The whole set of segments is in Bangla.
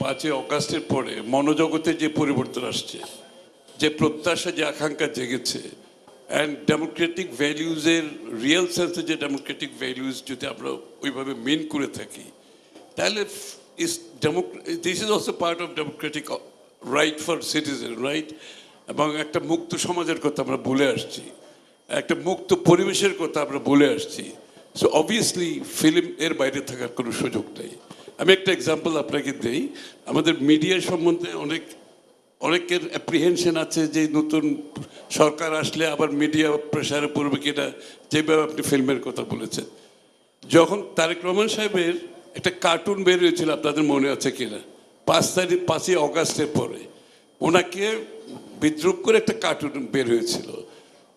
5ই অগাস্টের পরে মনোজগতে যে পরিবর্তন আসছে, যে প্রত্যাশা, যে আকাঙ্ক্ষা জেগেছে, অ্যান্ড ডেমোক্রেটিক ভ্যালিউজের রিয়েল সেন্সে যে ডেমোক্রেটিক ভ্যালিউজ যদি আমরা ওইভাবে মেন করে থাকি, তাহলে this is also part of Democratic right for citizen, right? এবং একটা মুক্ত সমাজের কথা আমরা বলে আসছি, একটা মুক্ত পরিবেশের কথা আমরা বলে আসছি। সো অবভিয়াসলি ফিল্ম এর বাইরে থাকার কোনো সুযোগ নেই। আমি একটা এক্সাম্পল আপনাকে দিই। আমাদের মিডিয়া সম্বন্ধে অনেকের অ্যাপ্রিহেনশন আছে যে নতুন সরকার আসলে আবার মিডিয়া প্রেশারে পড়বে কিনা, যেভাবে আপনি ফিল্মের কথা বলেছেন। যখন তারেক রহমান সাহেবের একটা কার্টুন বের হয়েছিল, আপনাদের মনে আছে কিনা, 5ই অগাস্টের পরে ওনাকে বিদ্রুপ করে একটা কার্টুন বের হয়েছিল।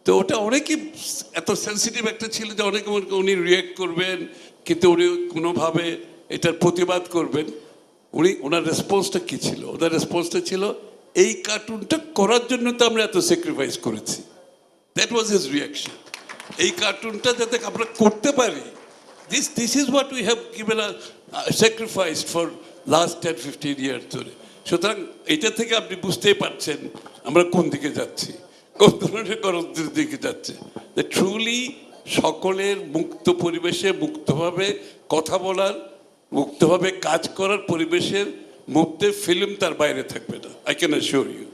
তো ওটা অনেকই এত সেন্সিটিভ একটা ছিল যে অনেকে উনি রিয়েক্ট করবেন, কিন্তু উনি কোনোভাবে এটার প্রতিবাদ করবেন। ওনার রেসপন্সটা কী ছিল? ওনার রেসপন্সটা ছিল, এই কার্টুনটা করার জন্য তো আমরা এত স্যাক্রিফাইস করেছি। That was his reaction. এই কার্টুনটা যাতে আমরা করতে পারি, this is what we have given a sacrifice for last 10-15 years ধরে। সুতরাং এটা থেকে আপনি বুঝতেই পারছেন আমরা কোন দিকে যাচ্ছি, কোন ধরনের গণতন্ত্রের দিকে যাচ্ছে। ট্রুলি সকলের মুক্ত পরিবেশে মুক্তভাবে কথা বলার, মুক্তভাবে কাজ করার পরিবেশের মধ্যে ফিল্ম তার বাইরে থাকবে না। I can assure you.